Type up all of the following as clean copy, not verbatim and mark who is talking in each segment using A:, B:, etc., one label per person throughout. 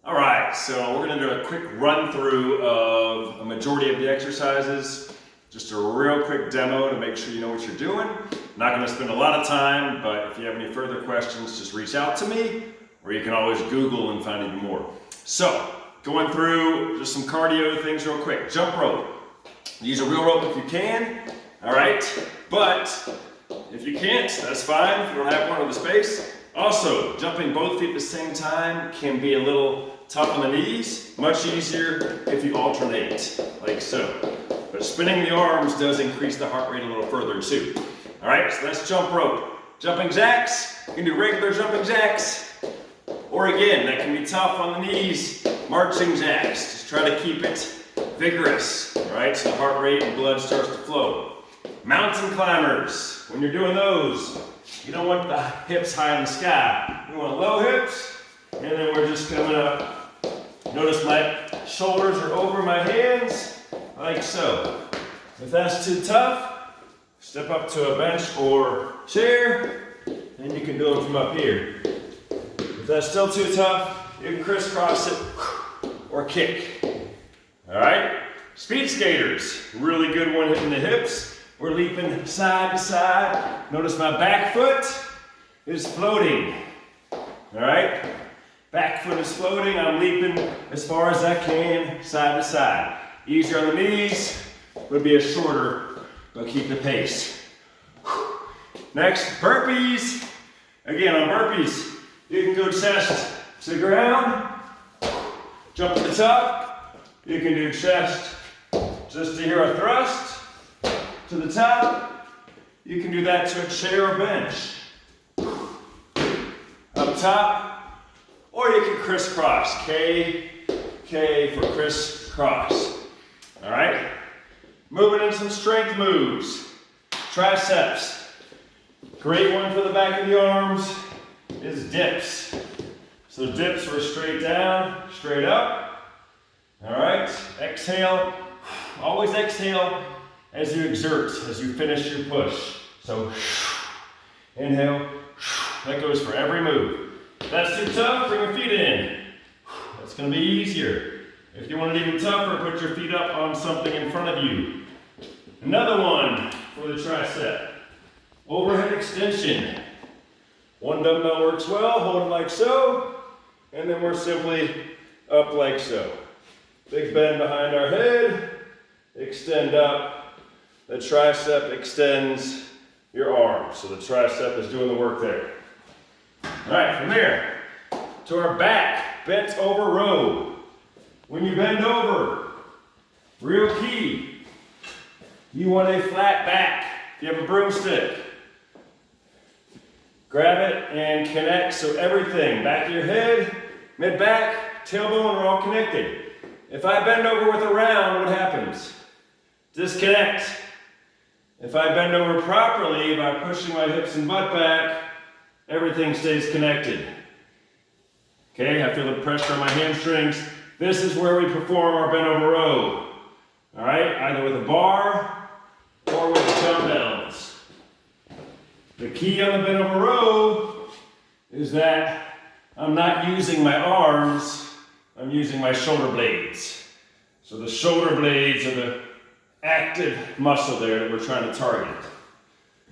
A: All right, so we're gonna do a quick run through of a majority of the exercises. Just a real quick demo to make sure you know what you're doing. Not gonna spend a lot of time, but if you have any further questions, just reach out to me, or you can always Google and find even more. So, going through just some cardio things real quick. Jump rope. Use a real rope if you can, all right? But if you can't, that's fine. If you don't have one with the space. Also, jumping both feet at the same time can be a little tough on the knees. Much easier if you alternate, like so. But spinning the arms does increase the heart rate a little further too. All right, so that's jump rope. Jumping jacks, you can do regular jumping jacks. Or again, that can be tough on the knees, marching jacks. Just try to keep it vigorous, all right? So the heart rate and blood starts to flow. Mountain climbers, when you're doing those, you don't want the hips high in the sky. You want low hips, and then we're just coming up. Notice my shoulders are over my hands, like so. If that's too tough, step up to a bench or chair, and you can do it from up here. If that's still too tough, you can crisscross it or kick. All right? Speed skaters, really good one hitting the hips. We're leaping side to side. Notice my back foot is floating. All right? Back foot is floating. I'm leaping as far as I can, side to side. Easier on the knees, would be a shorter, but keep the pace. Next, burpees. Again, on burpees, you can go chest to the ground, jump to the top. You can do chest just to hear a thrust. To the top, you can do that to a chair or bench. Up top, or you can crisscross. K for crisscross. All right? Moving into some strength moves. Triceps. Great one for the back of the arms is dips. So dips are straight down, straight up. All right? Exhale. Always exhale as you exert, as you finish your push. So, inhale, that goes for every move. If that's too tough, bring your feet in. That's gonna be easier. If you want it even tougher, put your feet up on something in front of you. Another one for the tricep. Overhead extension. One dumbbell works well, hold it like so, and then we're simply up like so. Big bend behind our head, extend up. The tricep extends your arm. So the tricep is doing the work there. All right, from there to our back, bent over row. When you bend over, real key, you want a flat back. If you have a broomstick, grab it and connect so everything, back of your head, mid-back, tailbone are all connected. If I bend over with a round, what happens? Disconnect. If I bend over properly by pushing my hips and butt back, everything stays connected. Okay, I feel the pressure on my hamstrings. This is where we perform our bent over row. All right, either with a bar or with dumbbells. The key on the bent over row is that I'm not using my arms, I'm using my shoulder blades. So the shoulder blades are the active muscle there that we're trying to target.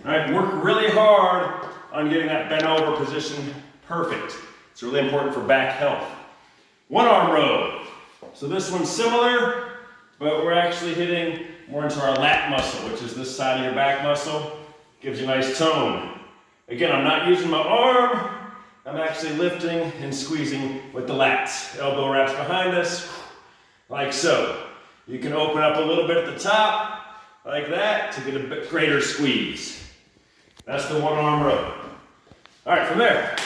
A: All right, work really hard on getting that bent over position perfect. It's really important for back health. One arm row. So this one's similar, but we're actually hitting more into our lat muscle, which is this side of your back muscle. Gives you a nice tone. Again, I'm not using my arm. I'm actually lifting and squeezing with the lats. Elbow wraps behind us, like so. You can open up a little bit at the top, like that, to get a bit greater squeeze. That's the one arm row. All right, from there,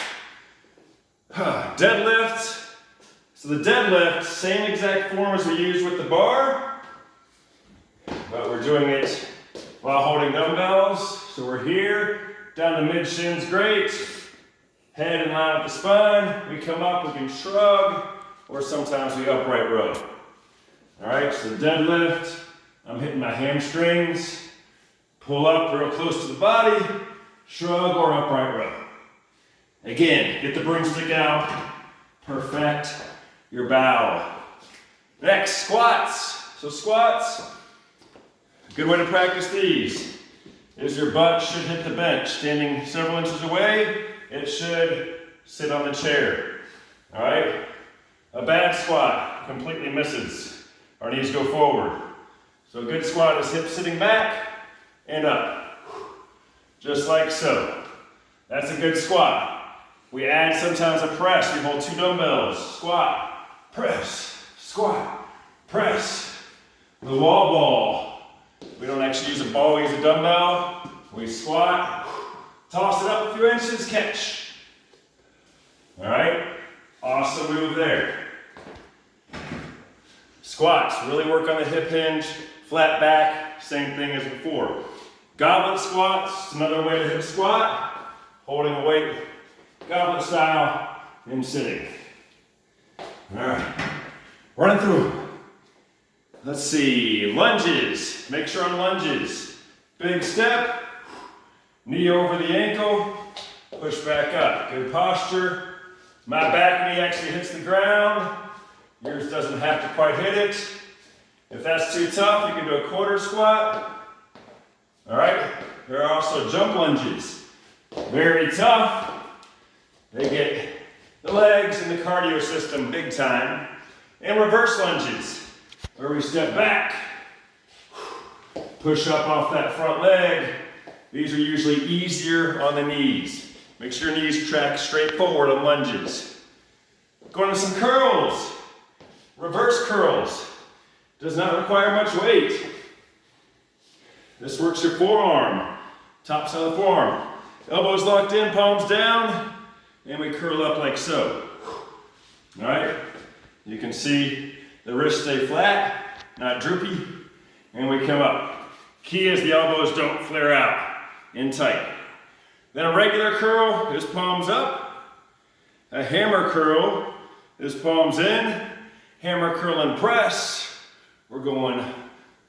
A: deadlift. So the deadlift, same exact form as we use with the bar, but we're doing it while holding dumbbells. So we're here, down to mid shins, great. Head in line with the spine. We come up, we can shrug, or sometimes we upright row. All right, so deadlift, I'm hitting my hamstrings, pull up real close to the body, shrug or upright row. Again, get the broomstick out, perfect your bow. Next, squats. So squats, a good way to practice these is your butt should hit the bench. Standing several inches away, it should sit on the chair. All right? A bad squat completely misses. Our knees go forward. So a good squat is hips sitting back and up. Just like so. That's a good squat. We add sometimes a press. We hold 2 dumbbells. Squat, press, squat, press. The wall ball. We don't actually use a ball, we use a dumbbell. We squat, toss it up a few inches, catch. All right? Awesome move there. Squats, really work on the hip hinge, flat back, same thing as before. Goblet squats, another way to hip squat, holding a weight, goblet style, and sitting. All right, running through. Let's see, lunges, make sure on lunges. Big step, knee over the ankle, push back up. Good posture. My back knee actually hits the ground. Yours doesn't have to quite hit it. If that's too tough, you can do a quarter squat. All right, there are also jump lunges. Very tough. They get the legs and the cardio system big time. And reverse lunges, where we step back, push up off that front leg. These are usually easier on the knees. Make sure your knees track straight forward on lunges. Going to some curls. Reverse curls. Does not require much weight. This works your forearm, top side of the forearm. Elbows locked in, palms down, and we curl up like so. All right? You can see the wrists stay flat, not droopy, and we come up. Key is the elbows don't flare out, in tight. Then a regular curl is palms up. A hammer curl is palms in. Hammer curl and press. We're going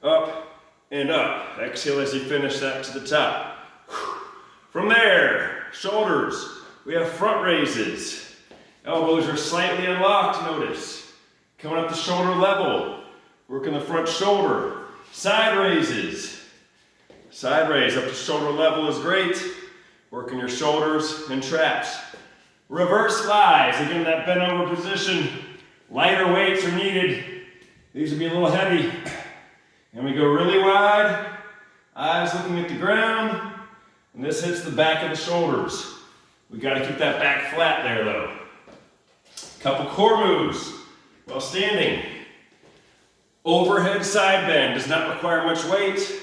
A: up and up. Exhale as you finish that to the top. From there, shoulders. We have front raises. Elbows are slightly unlocked, notice. Coming up to shoulder level. Working the front shoulder. Side raises. Side raise up to shoulder level is great. Working your shoulders and traps. Reverse flies. Again, that bent over position. Lighter weights are needed. These will be a little heavy. And we go really wide. Eyes looking at the ground. And this hits the back of the shoulders. We got to keep that back flat there though. Couple core moves while standing. Overhead side bend does not require much weight.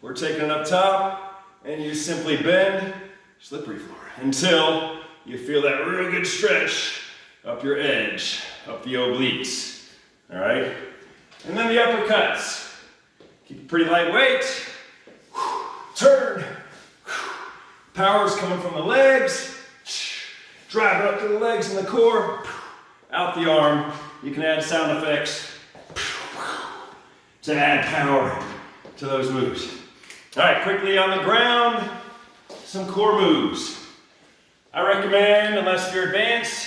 A: We're taking it up top and you simply bend, slippery floor, until you feel that real good stretch up your edge, up the obliques. All right? And then the uppercuts. Keep it pretty lightweight. Turn. Power's coming from the legs. Drive it up to the legs and the core. Out the arm. You can add sound effects to add power to those moves. All right, quickly on the ground, some core moves. I recommend, unless you're advanced,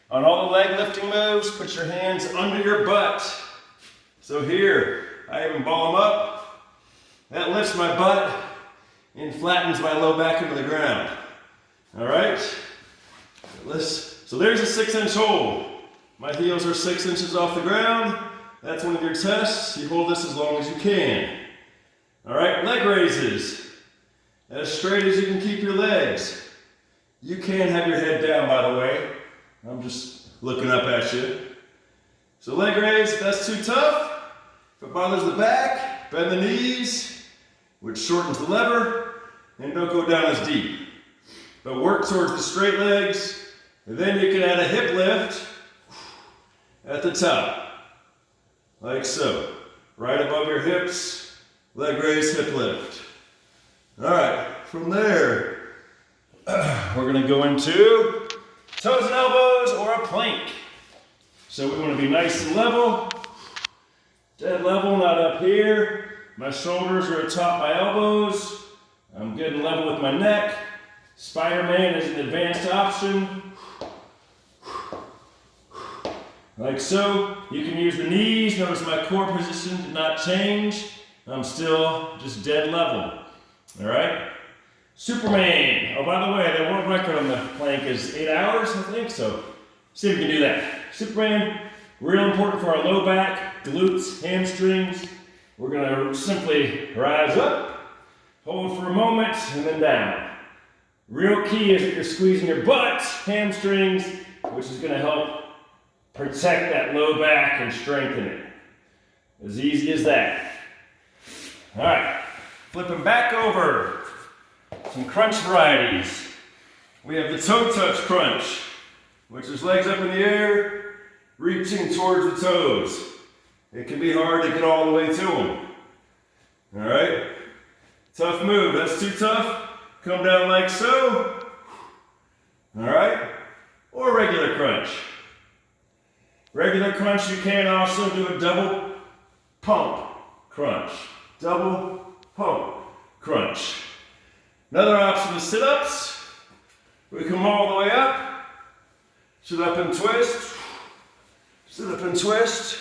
A: on all the leg lifting moves, put your hands under your butt. So here, I even ball them up. That lifts my butt and flattens my low back into the ground. All right? So there's a 6-inch hold. My heels are 6 inches off the ground. That's one of your tests. You hold this as long as you can. All right, leg raises. As straight as you can keep your legs. You can have your head down, by the way. I'm just looking up at you. So leg raise, if that's too tough, if it bothers the back, bend the knees, which shortens the lever, and don't go down as deep. But work towards the straight legs, and then you can add a hip lift at the top, like so. Right above your hips, leg raise, hip lift. All right, from there, we're gonna go into toes and elbows or a plank. So we wanna be nice and level, dead level, not up here. My shoulders are atop my elbows. I'm good and level with my neck. Spiderman is an advanced option. like so. You can use the knees. Notice my core position did not change. I'm still just dead level. All right? Superman. Oh, by the way, the world record on the plank is 8 hours, I think, so see if we can do that. Superman, real important for our low back, glutes, hamstrings. We're gonna simply rise up, hold for a moment, and then down. Real key is that you're squeezing your butt, hamstrings, which is gonna help protect that low back and strengthen it. As easy as that. All right, flipping back over. Some crunch varieties. We have the toe touch crunch, which is legs up in the air, reaching towards the toes. It can be hard to get all the way to them. All right? Tough move. That's too tough. Come down like so. All right? Or regular crunch. Regular crunch, you can also do a double pump crunch. Double pump crunch. Another option is sit-ups. We come all the way up. Sit up and twist. Sit up and twist.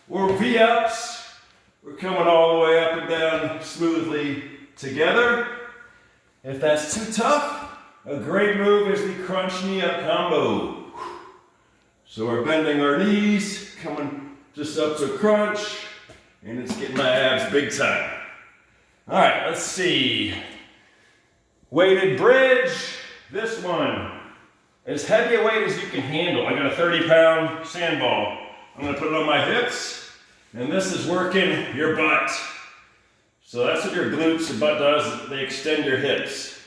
A: Or V-ups. We're coming all the way up and down smoothly together. If that's too tough, a great move is the crunch knee up combo. So we're bending our knees, coming just up to a crunch, and it's getting my abs big time. All right, let's see. Weighted bridge. This one, as heavy a weight as you can handle. I got a 30-pound sandball. I'm gonna put it on my hips, and this is working your butt. So that's what your glutes, your butt does, they extend your hips.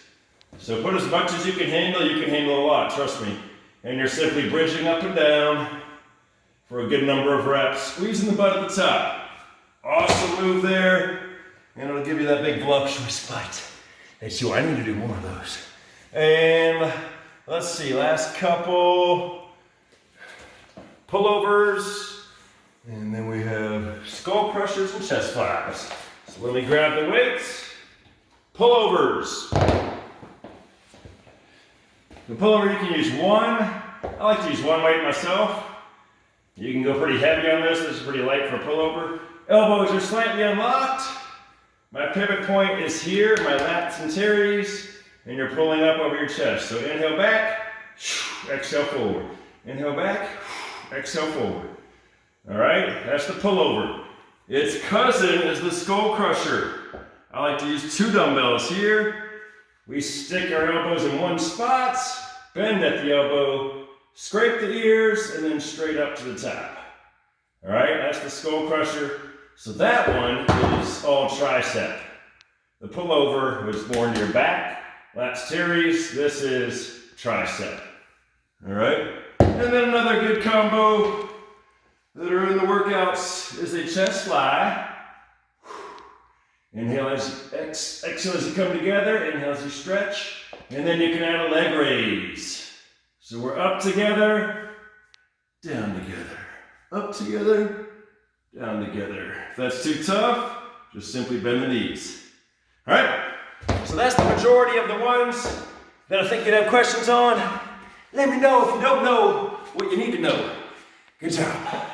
A: So put as much as you can handle a lot, trust me. And you're simply bridging up and down for a good number of reps, squeezing the butt at the top. Awesome move there, and it'll give you that big voluptuous butt. I need to do more of those. And let's see, last couple. Pullovers. And then we have skull crushers and chest flies. So let me grab the weights. Pullovers. The pullover, you can use one. I like to use one weight myself. You can go pretty heavy on this. This is pretty light for a pullover. Elbows are slightly unlocked. My pivot point is here, my lats and teres, and you're pulling up over your chest. So inhale back, exhale forward. Inhale back, exhale forward. All right, that's the pullover. Its cousin is the skull crusher. I like to use 2 dumbbells here. We stick our elbows in one spot, bend at the elbow, scrape the ears, and then straight up to the top. All right, that's the skull crusher. So that one is all tricep. The pullover was more into your back, lats teres. This is tricep. All right, and then another good combo that are in the workouts is a chest fly. Inhale as you exhale as you come together, inhale as you stretch, and then you can add a leg raise. So we're up together, down together, up together, down together. If that's too tough, just simply bend the knees. All right, so that's the majority of the ones that I think you'd have questions on. Let me know if you don't know what you need to know. Good job.